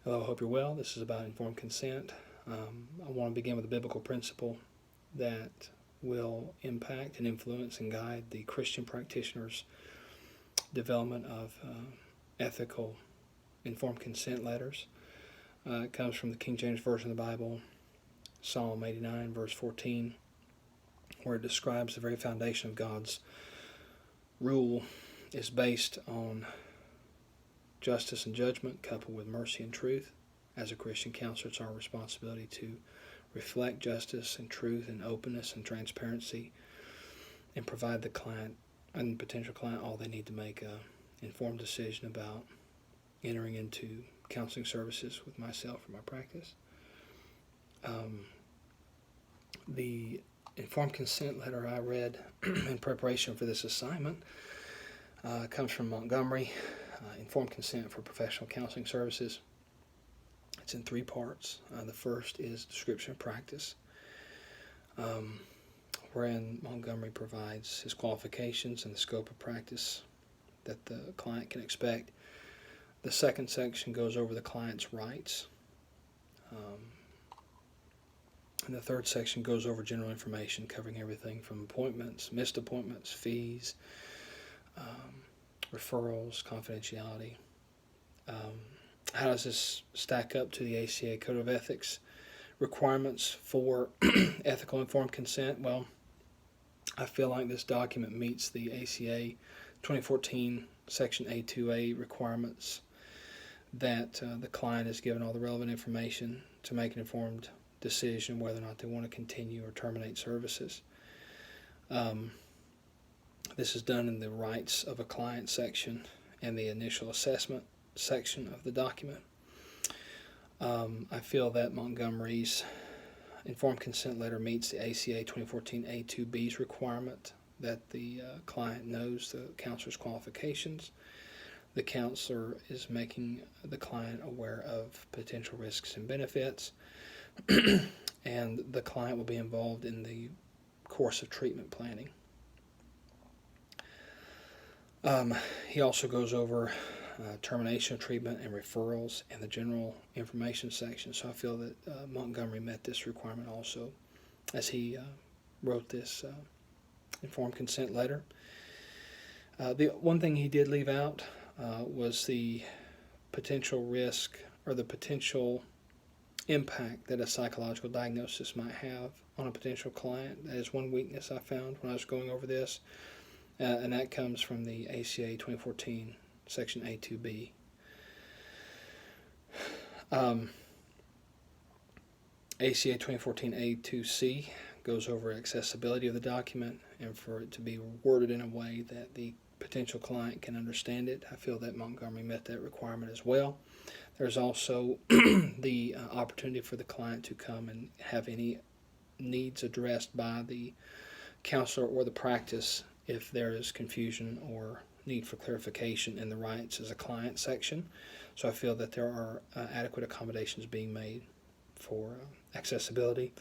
Hello, I hope you're well. This is about informed consent. I want to begin with a biblical principle that will impact and influence and guide the Christian practitioner's development of ethical informed consent letters. It comes from the King James Version of the Bible, Psalm 89, verse 14, where it describes the very foundation of God's rule is based on justice and judgment coupled with mercy and truth. As a Christian counselor, it's our responsibility to reflect justice and truth and openness and transparency and provide the client and potential client all they need to make an informed decision about entering into counseling services with myself or my practice. The informed consent letter I read in preparation for this assignment comes from Montgomery, Informed Consent for Professional Counseling Services. It's in three parts. The first is description of practice, wherein Montgomery provides his qualifications and the scope of practice that the client can expect. The second section goes over the client's rights. And the third section goes over general information covering everything from appointments, missed appointments, fees, referrals, confidentiality. How does this stack up to the ACA Code of Ethics requirements for ethical informed consent? Well, I feel like this document meets the ACA 2014 Section A2A requirements that the client is given all the relevant information to make an informed decision whether or not they want to continue or terminate services. This is done in the rights of a client section and the initial assessment section of the document. I feel that Montgomery's informed consent letter meets the ACA 2014 A2B's requirement that the client knows the counselor's qualifications. The counselor is making the client aware of potential risks and benefits, and the client will be involved in the course of treatment planning. He also goes over termination of treatment and referrals and the general information section. So I feel that Montgomery met this requirement also as he wrote this informed consent letter. The one thing he did leave out was the potential risk or the potential impact that a psychological diagnosis might have on a potential client. That is one weakness I found when I was going over this, and that comes from the ACA 2014 Section A2B. ACA 2014 A2C goes over accessibility of the document and for it to be worded in a way that the potential client can understand it. I feel that Montgomery met that requirement as well. There's also the opportunity for the client to come and have any needs addressed by the counselor or the practice if there is confusion or need for clarification in the rights as a client section. So I feel that there are adequate accommodations being made for accessibility.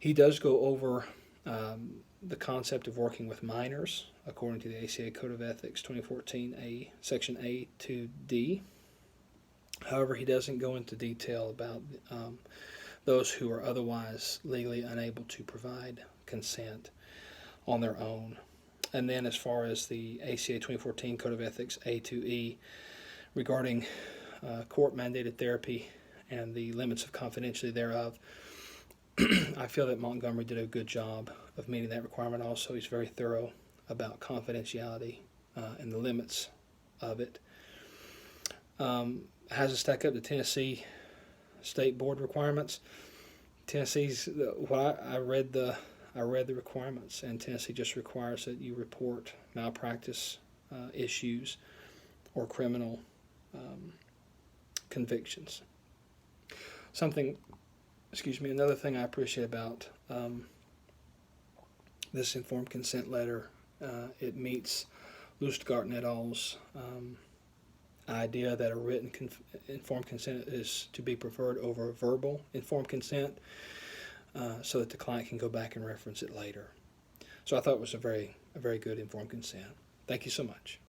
He does go over the concept of working with minors according to the ACA Code of Ethics 2014 Section A to D. However, he doesn't go into detail about those who are otherwise legally unable to provide consent on their own. And then as far as the ACA 2014 Code of Ethics A2E regarding court-mandated therapy and the limits of confidentiality thereof, I feel that Montgomery did a good job of meeting that requirement also. He's very thorough about confidentiality and the limits of it. How does it stack up to Tennessee State Board requirements? Tennessee's, I read the requirements, and Tennessee just requires that you report malpractice issues or criminal convictions. Another thing I appreciate about this informed consent letter, it meets Lustgarten et al.'s idea that a written informed consent is to be preferred over verbal informed consent, so that the client can go back and reference it later. So I thought it was a very good informed consent. Thank you so much.